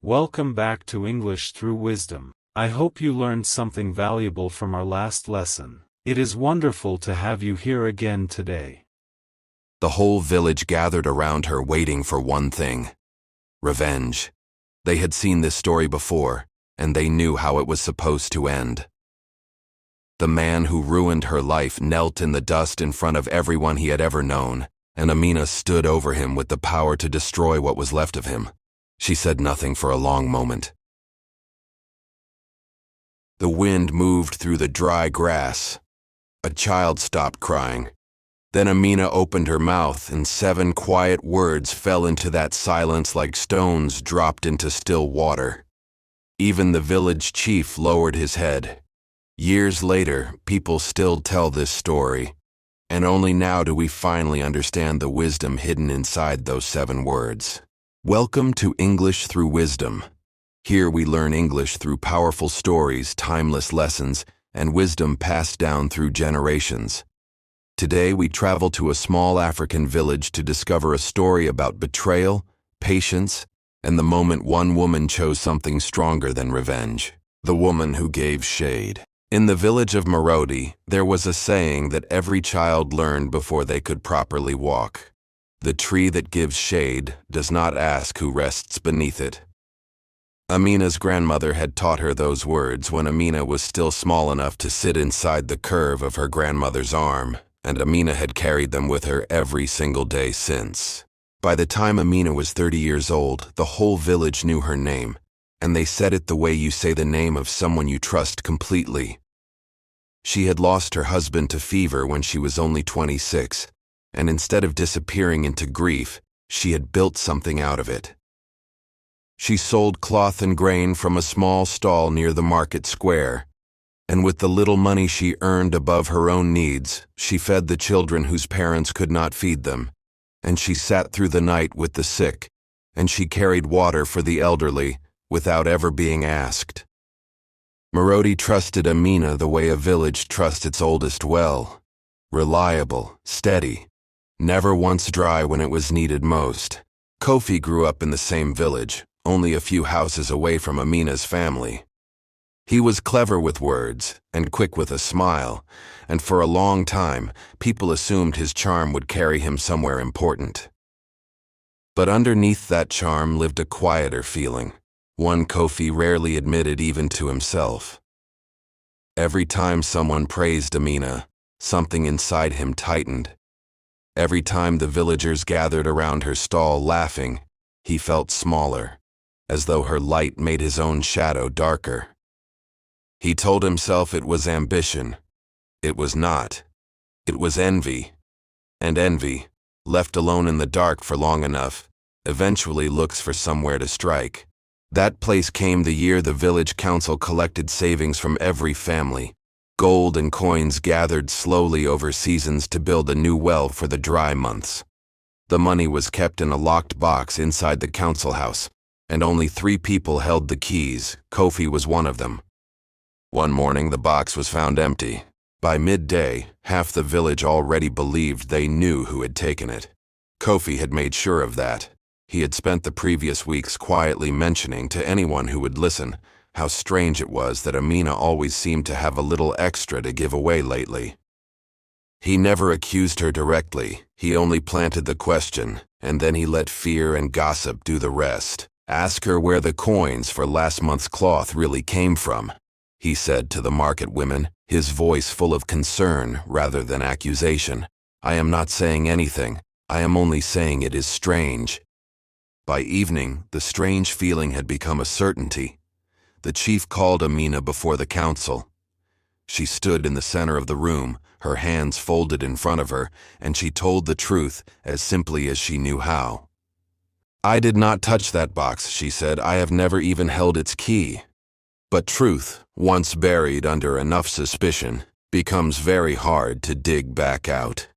Welcome back to English Through Wisdom. I hope you learned something valuable from our last lesson. It is wonderful to have you here again today. The whole village gathered around her waiting for one thing: revenge. They had seen this story before, and they knew how it was supposed to end. The man who ruined her life knelt in the dust in front of everyone he had ever known, and Amina stood over him with the power to destroy what was left of him. She said nothing for a long moment. The wind moved through the dry grass. A child stopped crying. Then Amina opened her mouth, and 7 quiet words fell into that silence like stones dropped into still water. Even the village chief lowered his head. Years later, people still tell this story, and only now do we finally understand the wisdom hidden inside those 7 words. Welcome to English Through Wisdom. Here we learn English through powerful stories, timeless lessons, and wisdom passed down through generations. Today we travel to a small African village to discover a story about betrayal, patience, and the moment one woman chose something stronger than revenge. The woman who gave shade. In the village of Marodi, there was a saying that every child learned before they could properly walk. The tree that gives shade does not ask who rests beneath it. Amina's grandmother had taught her those words when Amina was still small enough to sit inside the curve of her grandmother's arm, and Amina had carried them with her every single day since. By the time Amina was 30 years old, the whole village knew her name, and they said it the way you say the name of someone you trust completely. She had lost her husband to fever when she was only 26, and instead of disappearing into grief, she had built something out of it. She sold cloth and grain from a small stall near the market square, and with the little money she earned above her own needs, she fed the children whose parents could not feed them, and she sat through the night with the sick, and she carried water for the elderly, without ever being asked. Marodi trusted Amina the way a village trusts its oldest well: reliable, steady, never once dry when it was needed most. Kofi grew up in the same village, only a few houses away from Amina's family. He was clever with words, and quick with a smile, and for a long time, people assumed his charm would carry him somewhere important. But underneath that charm lived a quieter feeling, one Kofi rarely admitted even to himself. Every time someone praised Amina, something inside him tightened. Every time the villagers gathered around her stall laughing, he felt smaller, as though her light made his own shadow darker. He told himself it was ambition. It was not. It was envy. And envy, left alone in the dark for long enough, eventually looks for somewhere to strike. That place came the year the village council collected savings from every family. Gold and coins gathered slowly over seasons to build a new well for the dry months. The money was kept in a locked box inside the council house, and only 3 people held the keys. Kofi was one of them. One morning the box was found empty. By midday, half the village already believed they knew who had taken it. Kofi had made sure of that. He had spent the previous weeks quietly mentioning to anyone who would listen how strange it was that Amina always seemed to have a little extra to give away lately. He never accused her directly, he only planted the question, and then he let fear and gossip do the rest. Ask her where the coins for last month's cloth really came from, he said to the market women, his voice full of concern rather than accusation. I am not saying anything, I am only saying it is strange. By evening, the strange feeling had become a certainty. The chief called Amina before the council. She stood in the center of the room, her hands folded in front of her, and she told the truth as simply as she knew how. I did not touch that box, she said. I have never even held its key. But truth, once buried under enough suspicion, becomes very hard to dig back out.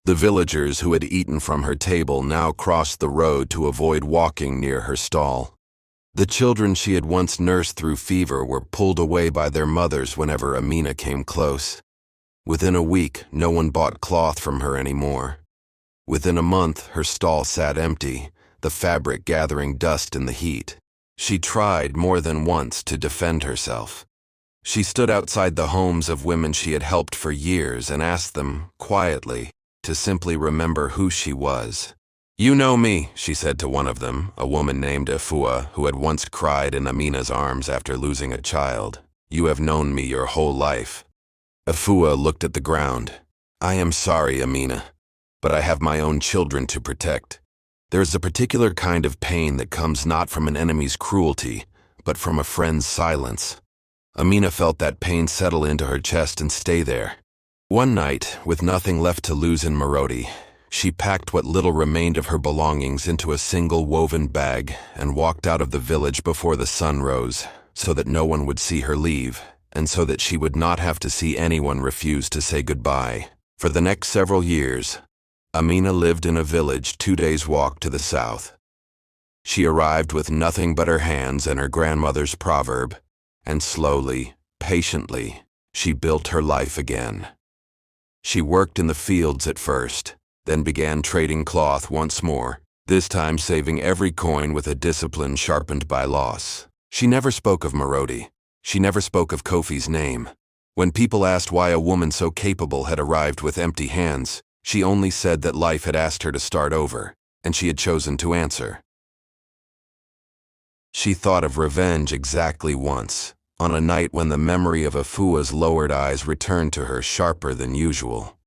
The villagers who had eaten from her table now crossed the road to avoid walking near her stall. The children she had once nursed through fever were pulled away by their mothers whenever Amina came close. Within a week, no one bought cloth from her anymore. Within a month, her stall sat empty, the fabric gathering dust in the heat. She tried more than once to defend herself. She stood outside the homes of women she had helped for years and asked them, quietly, to simply remember who she was. "You know me," she said to one of them, a woman named Afua, who had once cried in Amina's arms after losing a child. "You have known me your whole life." Afua looked at the ground. "I am sorry, Amina, but I have my own children to protect. There is a particular kind of pain that comes not from an enemy's cruelty, but from a friend's silence." Amina felt that pain settle into her chest and stay there. One night, with nothing left to lose in Marodi, she packed what little remained of her belongings into a single woven bag and walked out of the village before the sun rose, so that no one would see her leave, and so that she would not have to see anyone refuse to say goodbye. For the next several years, Amina lived in a village 2 days' walk to the south. She arrived with nothing but her hands and her grandmother's proverb, and slowly, patiently, she built her life again. She worked in the fields at first, then began trading cloth once more, this time saving every coin with a discipline sharpened by loss. She never spoke of Marodi. She never spoke of Kofi's name. When people asked why a woman so capable had arrived with empty hands, she only said that life had asked her to start over, and she had chosen to answer. She thought of revenge exactly once, on a night when the memory of Afua's lowered eyes returned to her sharper than usual.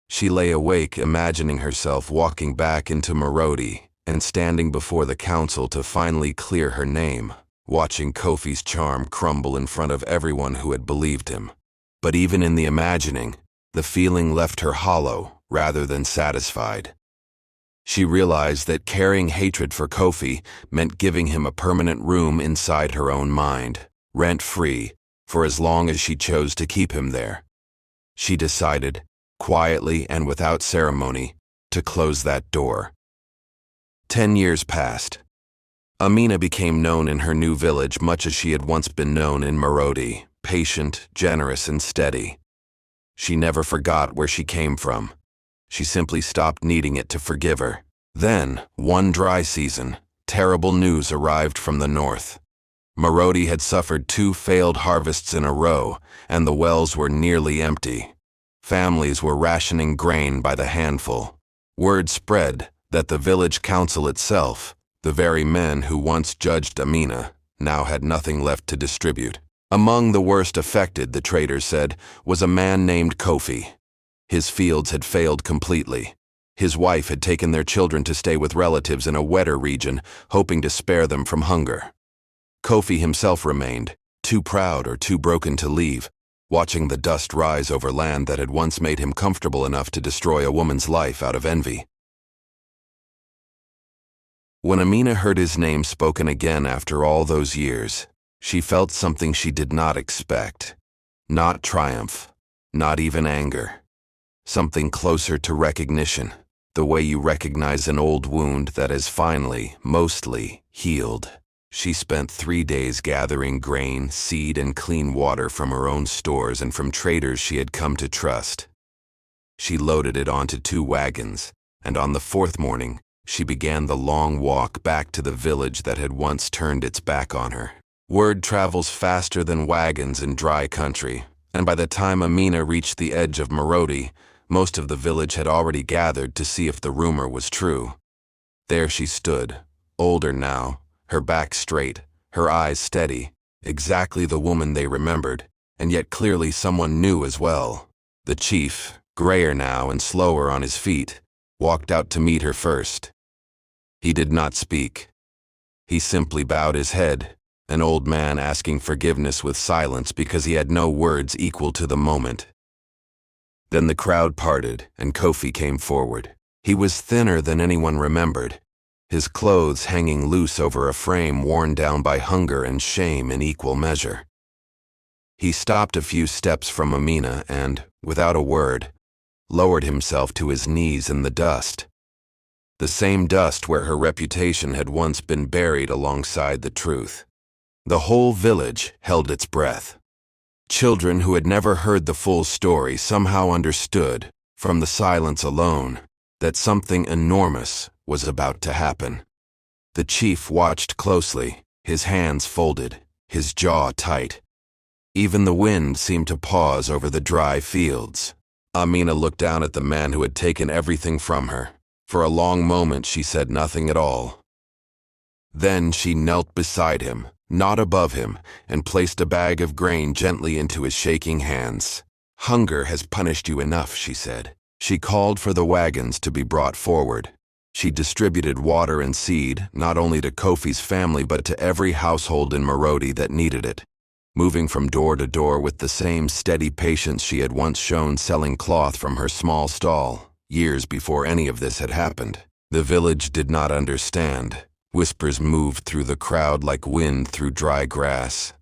She lay awake imagining herself walking back into Marodi and standing before the council to finally clear her name, watching Kofi's charm crumble in front of everyone who had believed him. But even in the imagining, the feeling left her hollow rather than satisfied. She realized that carrying hatred for Kofi meant giving him a permanent room inside her own mind, rent-free, for as long as she chose to keep him there. She decided, quietly and without ceremony, to close that door. 10 years passed. Amina became known in her new village much as she had once been known in Marodi, patient, generous, and steady. She never forgot where she came from. She simply stopped needing it to forgive her. Then, one dry season, terrible news arrived from the north. Marodi had suffered 2 failed harvests in a row, and the wells were nearly empty. Families were rationing grain by the handful. Word spread that the village council itself, the very men who once judged Amina, now had nothing left to distribute. Among the worst affected, the traders said, was a man named Kofi. His fields had failed completely. His wife had taken their children to stay with relatives in a wetter region, hoping to spare them from hunger. Kofi himself remained, too proud or too broken to leave, watching the dust rise over land that had once made him comfortable enough to destroy a woman's life out of envy. When Amina heard his name spoken again after all those years, she felt something she did not expect. Not triumph, not even anger. Something closer to recognition, the way you recognize an old wound that has finally, mostly, healed. She spent 3 days gathering grain, seed, and clean water from her own stores and from traders she had come to trust. She loaded it onto 2 wagons, and on the 4th morning, she began the long walk back to the village that had once turned its back on her. Word travels faster than wagons in dry country, and by the time Amina reached the edge of Marodi, most of the village had already gathered to see if the rumor was true. There she stood, older now, her back straight, her eyes steady, exactly the woman they remembered, and yet clearly someone new as well. The chief, grayer now and slower on his feet, walked out to meet her first. He did not speak. He simply bowed his head, an old man asking forgiveness with silence because he had no words equal to the moment. Then the crowd parted, and Kofi came forward. He was thinner than anyone remembered, his clothes hanging loose over a frame worn down by hunger and shame in equal measure. He stopped a few steps from Amina and, without a word, lowered himself to his knees in the dust. The same dust where her reputation had once been buried alongside the truth. The whole village held its breath. Children who had never heard the full story somehow understood, from the silence alone, that something enormous was about to happen. The chief watched closely, his hands folded, his jaw tight. Even the wind seemed to pause over the dry fields. Amina looked down at the man who had taken everything from her. For a long moment she said nothing at all. Then she knelt beside him, not above him, and placed a bag of grain gently into his shaking hands. "Hunger has punished you enough," she said. She called for the wagons to be brought forward. She distributed water and seed, not only to Kofi's family but to every household in Marodi that needed it. Moving from door to door with the same steady patience she had once shown selling cloth from her small stall, years before any of this had happened. The village did not understand. Whispers moved through the crowd like wind through dry grass.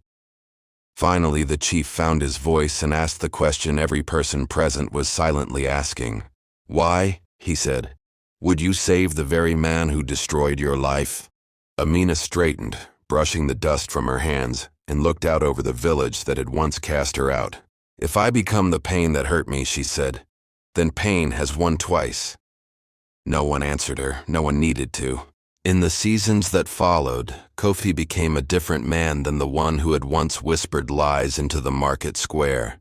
Finally, the chief found his voice and asked the question every person present was silently asking. "Why?" he said. "Would you save the very man who destroyed your life?" Amina straightened, brushing the dust from her hands, and looked out over the village that had once cast her out. "If I become the pain that hurt me," she said, "then pain has won twice." No one answered her, no one needed to. In the seasons that followed, Kofi became a different man than the one who had once whispered lies into the market square.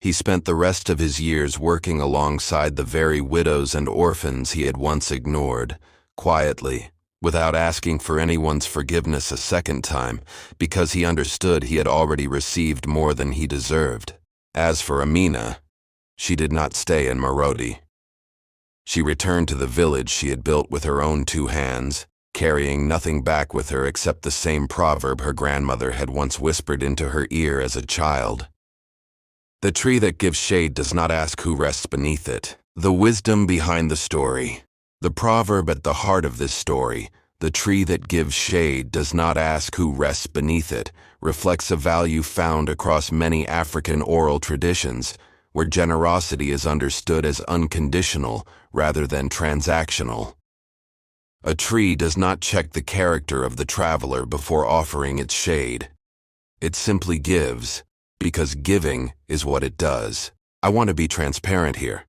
He spent the rest of his years working alongside the very widows and orphans he had once ignored, quietly, without asking for anyone's forgiveness a second time, because he understood he had already received more than he deserved. As for Amina, she did not stay in Marodi. She returned to the village she had built with her own two hands, carrying nothing back with her except the same proverb her grandmother had once whispered into her ear as a child. "The tree that gives shade does not ask who rests beneath it." The wisdom behind the story. The proverb at the heart of this story, "The tree that gives shade does not ask who rests beneath it," reflects a value found across many African oral traditions, where generosity is understood as unconditional rather than transactional. A tree does not check the character of the traveler before offering its shade. It simply gives, because giving is what it does. I want to be transparent here.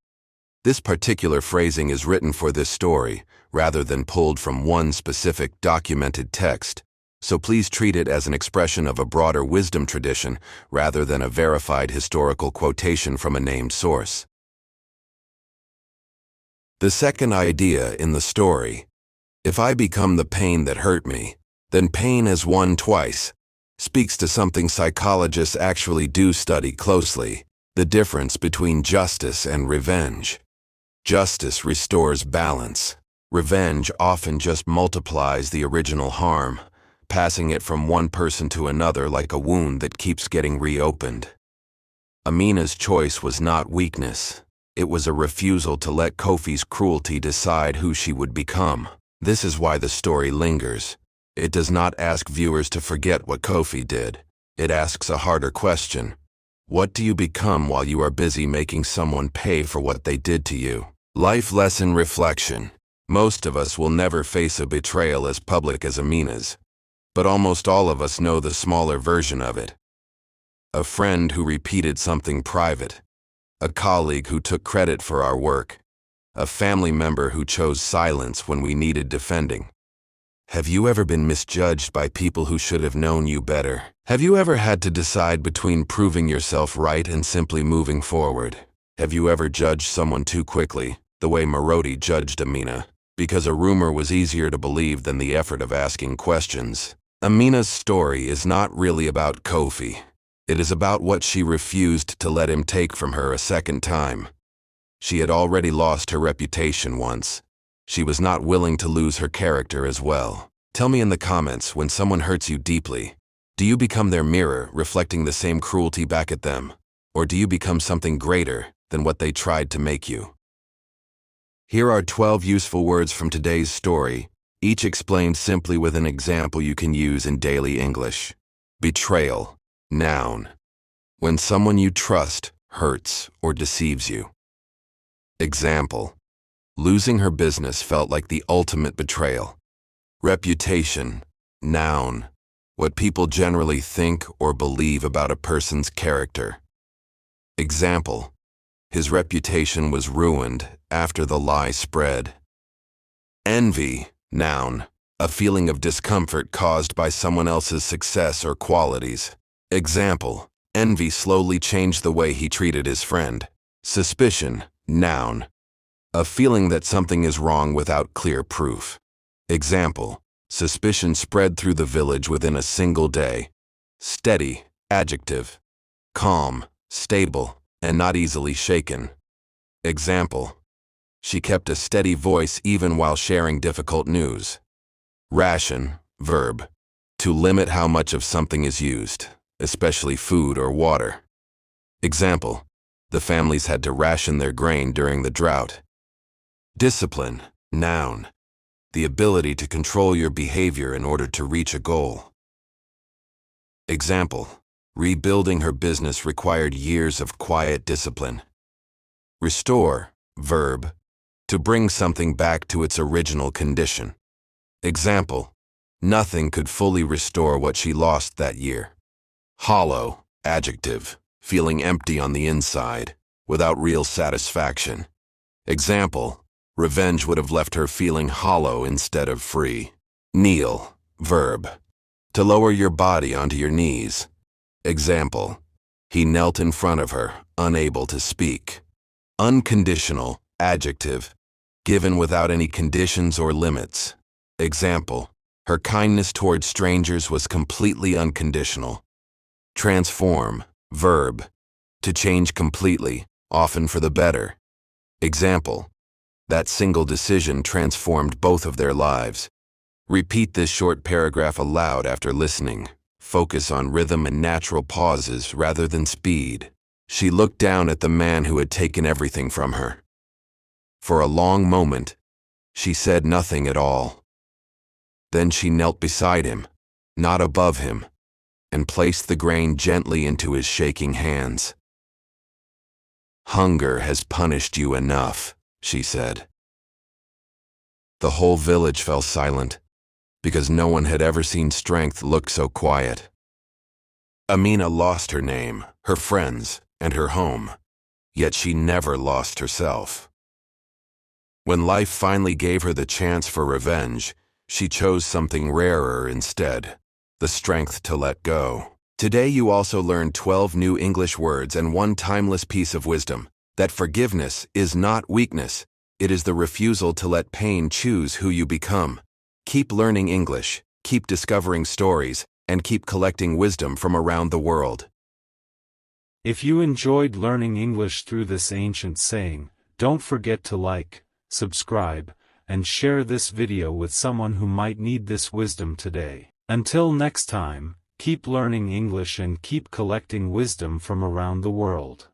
This particular phrasing is written for this story, rather than pulled from one specific documented text, so please treat it as an expression of a broader wisdom tradition rather than a verified historical quotation from a named source. The second idea in the story, "If I become the pain that hurt me, then pain has won twice," speaks to something psychologists actually do study closely: the difference between justice and revenge. Justice restores balance. Revenge often just multiplies the original harm, passing it from one person to another like a wound that keeps getting reopened. Amina's choice was not weakness. It was a refusal to let Kofi's cruelty decide who she would become. This is why the story lingers. It does not ask viewers to forget what Kofi did. It asks a harder question. What do you become while you are busy making someone pay for what they did to you? Life lesson reflection. Most of us will never face a betrayal as public as Amina's, but almost all of us know the smaller version of it. A friend who repeated something private. A colleague who took credit for our work. A family member who chose silence when we needed defending. Have you ever been misjudged by people who should have known you better? Have you ever had to decide between proving yourself right and simply moving forward? Have you ever judged someone too quickly, the way Marodi judged Amina, because a rumor was easier to believe than the effort of asking questions? Amina's story is not really about Kofi. It is about what she refused to let him take from her a second time. She had already lost her reputation once. She was not willing to lose her character as well. Tell me in the comments, when someone hurts you deeply, do you become their mirror, reflecting the same cruelty back at them? Or do you become something greater than what they tried to make you? Here are 12 useful words from today's story, each explained simply with an example you can use in daily English. Betrayal. Noun. When someone you trust hurts or deceives you. Example. Losing her business felt like the ultimate betrayal. Reputation. Noun. What people generally think or believe about a person's character. Example. His reputation was ruined after the lie spread. Envy. Noun. a feeling of discomfort caused by someone else's success or qualities. Example, envy slowly changed the way he treated his friend. Suspicion, noun, a feeling that something is wrong without clear proof. Example, suspicion spread through the village within a single day. Steady, adjective, calm, stable, and not easily shaken. Example, she kept a steady voice even while sharing difficult news. Ration, verb, to limit how much of something is used, especially food or water. Example, the families had to ration their grain during the drought. Discipline, noun, the ability to control your behavior in order to reach a goal. Example, rebuilding her business required years of quiet discipline. Restore, verb, to bring something back to its original condition. Example, nothing could fully restore what she lost that year. Hollow, adjective, feeling empty on the inside, without real satisfaction. Example, revenge would have left her feeling hollow instead of free. Kneel, verb, to lower your body onto your knees. Example, he knelt in front of her, unable to speak. Unconditional, adjective, given without any conditions or limits. Example, her kindness towards strangers was completely unconditional. Transform, verb, to change completely, often for the better. Example, that single decision transformed both of their lives. Repeat this short paragraph aloud after listening. Focus on rhythm and natural pauses rather than speed. She looked down at the man who had taken everything from her. For a long moment, she said nothing at all. Then she knelt beside him, not above him, and placed the grain gently into his shaking hands. "Hunger has punished you enough," she said. The whole village fell silent, because no one had ever seen strength look so quiet. Amina lost her name, her friends, and her home, yet she never lost herself. When life finally gave her the chance for revenge, she chose something rarer instead, the strength to let go. Today you also learned 12 new English words and one timeless piece of wisdom, that forgiveness is not weakness, it is the refusal to let pain choose who you become. Keep learning English, keep discovering stories, and keep collecting wisdom from around the world. If you enjoyed learning English through this ancient saying, don't forget to like, subscribe, and share this video with someone who might need this wisdom today. Until next time, keep learning English and keep collecting wisdom from around the world.